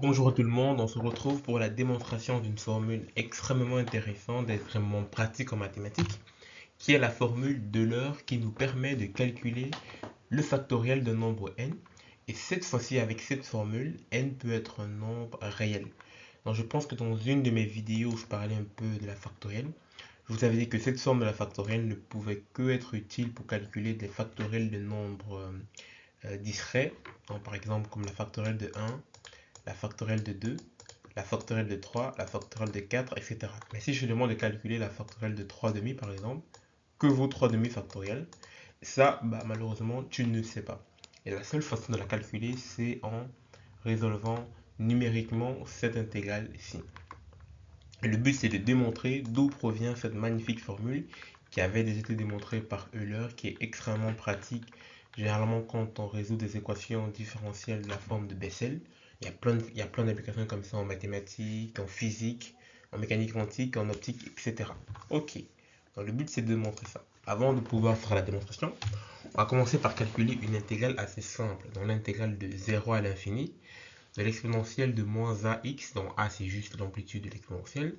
Bonjour à tout le monde, on se retrouve pour la démonstration d'une formule extrêmement intéressante et extrêmement pratique en mathématiques, qui est la formule d'Euler qui nous permet de calculer le factoriel d'un nombre n. Et cette fois-ci, avec cette formule, n peut être un nombre réel. Donc je pense que dans une de mes vidéos où je parlais un peu de la factorielle, je vous avais dit que cette forme de la factorielle ne pouvait que être utile pour calculer des factoriels de nombres discrets, donc par exemple comme la factorielle de 1, la factorielle de 2, la factorielle de 3, la factorielle de 4, etc. Mais si je demande de calculer la factorielle de 3 demi, par exemple, que vaut 3 demi factoriel, ça, malheureusement, tu ne sais pas. Et la seule façon de la calculer, c'est en résolvant numériquement cette intégrale-ci. Et le but, c'est de démontrer d'où provient cette magnifique formule qui avait déjà été démontrée par Euler, qui est extrêmement pratique. Généralement, quand on résout des équations différentielles de la forme de Bessel, il y a plein d'applications comme ça en mathématiques, en physique, en mécanique quantique, en optique, etc. Ok, donc le but, c'est de démontrer ça. Avant de pouvoir faire la démonstration, on va commencer par calculer une intégrale assez simple, dans l'intégrale de 0 à l'infini, de l'exponentielle de moins ax, dont a c'est juste l'amplitude de l'exponentielle,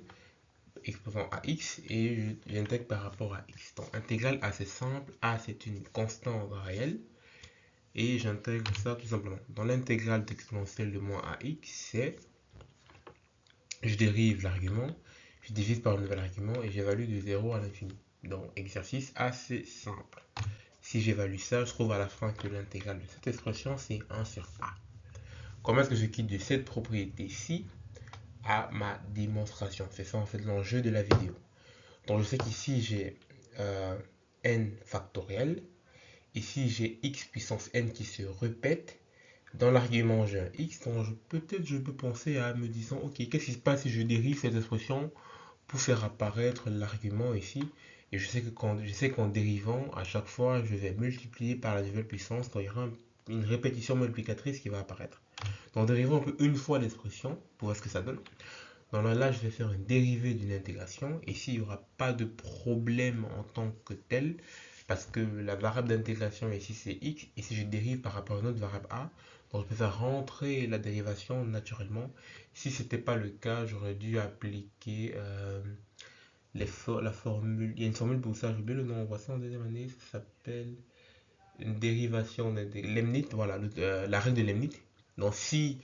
exposant à x, et j'intègre par rapport à x. Donc intégrale assez simple, a c'est une constante réelle, et j'intègre ça tout simplement. Dans l'intégrale d'exponentielle de moins ax, c'est, je dérive l'argument, je divise par un nouvel argument, et j'évalue de 0 à l'infini. Donc exercice assez simple. Si j'évalue ça, je trouve à la fin que l'intégrale de cette expression, c'est 1 sur a. Comment est-ce que je quitte de cette propriété-ci à ma démonstration? C'est ça en fait l'enjeu de la vidéo. Donc je sais qu'ici j'ai n factoriel. Ici j'ai x puissance n qui se répète. Dans l'argument j'ai un x. Donc peut-être je peux penser à me disant, ok, qu'est-ce qui se passe si je dérive cette expression pour faire apparaître l'argument ici? Et je sais qu'en dérivant, à chaque fois, je vais multiplier par la nouvelle puissance quand il y aura une répétition multiplicatrice qui va apparaître. Donc dérivons un peu une fois l'expression pour voir ce que ça donne. Donc là, je vais faire une dérivée d'une intégration. Ici, il n'y aura pas de problème en tant que tel, parce que la variable d'intégration ici, c'est x. Et si je dérive par rapport à une autre variable a, donc je peux faire rentrer la dérivation naturellement. Si ce n'était pas le cas, j'aurais dû appliquer la formule. Il y a une formule pour ça, j'ai oublié le nom, on voit ça en deuxième année, ça s'appelle une dérivation de Leibniz, voilà, la règle de Leibniz. Donc si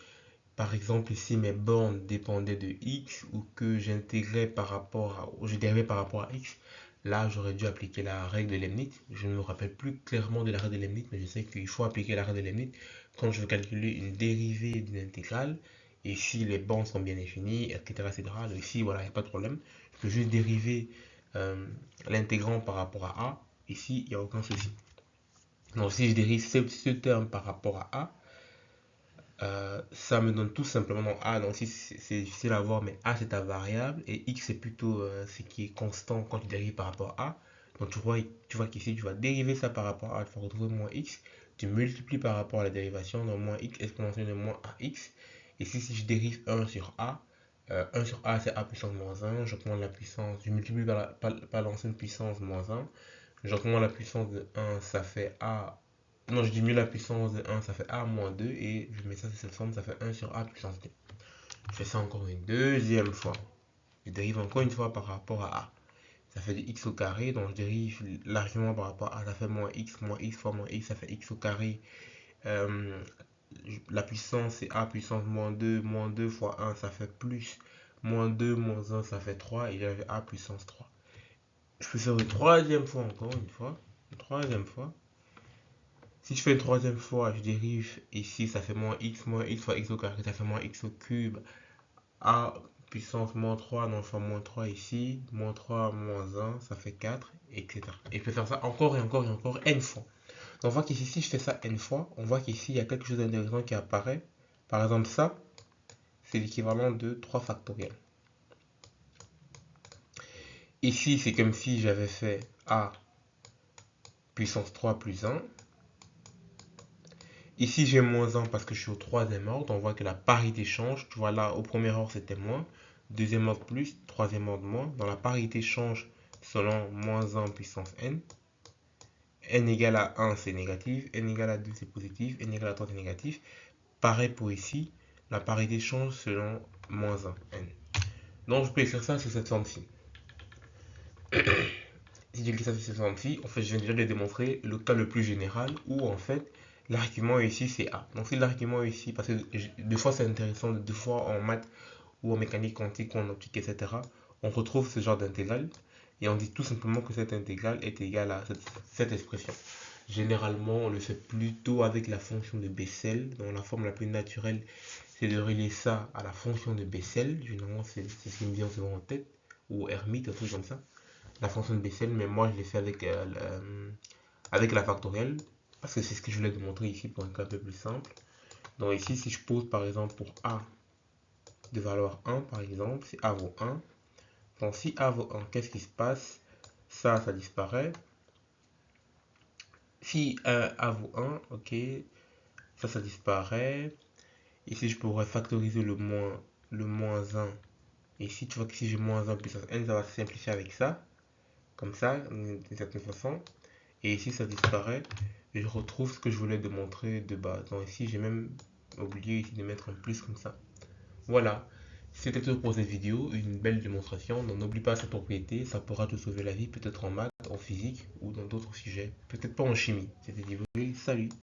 par exemple, ici mes bornes dépendaient de x ou que j'intégrais par rapport à, ou je dérivais par rapport à x, là j'aurais dû appliquer la règle de Leibniz. Je ne me rappelle plus clairement de la règle de Leibniz, mais je sais qu'il faut appliquer la règle de Leibniz quand je veux calculer une dérivée d'une intégrale. Et si les bornes sont bien définies, etc. etc. Donc ici, voilà, il n'y a pas de problème. Je peux juste dériver l'intégrand par rapport à a. Ici, il n'y a aucun souci. Donc si je dérive ce terme par rapport à a, ça me donne tout simplement non, A. Donc si c'est difficile à voir, mais A c'est ta variable et X c'est plutôt ce qui est constant quand tu dérives par rapport à A. Donc tu vois qu'ici tu vas dériver ça par rapport à A, tu vas retrouver moins X. Tu multiplies par rapport à la dérivation, donc moins X exponentielle de moins AX. Et si je dérive 1 sur A, 1 sur A c'est A puissance moins 1, j'augmente la puissance, je multiplie par l'ancienne puissance moins 1, j'augmente la puissance de 1, ça fait A. Non, je diminue la puissance de 1, ça fait A moins 2. Et je mets ça sur cette forme, ça fait 1 sur A puissance 2. Je fais ça encore une deuxième fois. Je dérive encore une fois par rapport à A. Ça fait du x au carré. Donc je dérive l'argument par rapport à A. Ça fait moins x fois moins x, ça fait x au carré. Euh, la puissance, c'est A puissance moins 2. Moins 2 fois 1, ça fait plus. Moins 2 moins 1, ça fait 3. Et j'avais A puissance 3. Je peux faire une troisième fois encore une fois. Une troisième fois. Si je fais une troisième fois, je dérive ici, ça fait moins x fois x au carré, ça fait moins x au cube. A puissance moins 3, non, je fais moins 3 ici. Moins 3, moins 1, ça fait 4, etc. Et je peux faire ça encore et encore et encore n fois. Donc on voit qu'ici, si je fais ça n fois, on voit qu'ici, il y a quelque chose d'intéressant qui apparaît. Par exemple, ça, c'est l'équivalent de 3 factoriels. Ici, c'est comme si j'avais fait A puissance 3 plus 1. Ici, j'ai moins 1 parce que je suis au troisième ordre. On voit que la parité change. Tu vois là, au premier ordre, c'était moins. Deuxième ordre plus. Troisième ordre moins. Dans la parité change selon moins 1 puissance n. N égale à 1, c'est négatif. N égale à 2, c'est positif. N égale à 3, c'est négatif. Pareil pour ici. la parité change selon -1, n. Donc je peux écrire ça sous cette forme-ci. Si j'écris ça sous cette forme-ci, en fait, je viens déjà de démontrer le cas le plus général où en fait l'argument ici c'est A. Donc si l'argument ici, parce que des fois c'est intéressant, des fois en maths ou en mécanique quantique ou en optique, etc., on retrouve ce genre d'intégrale et on dit tout simplement que cette intégrale est égale à cette expression. Généralement, on le fait plutôt avec la fonction de Bessel. Donc la forme la plus naturelle, c'est de relier ça à la fonction de Bessel. Généralement, c'est ce qui me vient souvent en tête, ou Hermite, un truc comme ça. La fonction de Bessel, mais moi je l'ai fait avec la factorielle, parce que c'est ce que je voulais te montrer ici pour un cas un peu plus simple. Donc ici, si je pose par exemple pour A de valeur 1, par exemple, si A vaut 1, donc si A vaut 1, qu'est-ce qui se passe? Ça disparaît. Si A vaut 1, ok, ça disparaît. Ici, je pourrais factoriser le moins 1. Et ici, tu vois que si j'ai moins 1 puissance n, ça va se simplifier avec ça. Comme ça, d'une certaine façon. Et ici, ça disparaît. Et je retrouve ce que je voulais démontrer de base. Donc ici, j'ai même oublié ici de mettre un plus comme ça. Voilà. C'était tout pour cette vidéo, une belle démonstration. Donc n'oublie pas cette propriété, ça pourra te sauver la vie, peut-être en maths, en physique ou dans d'autres sujets. Peut-être pas en chimie. C'était Divock. Salut!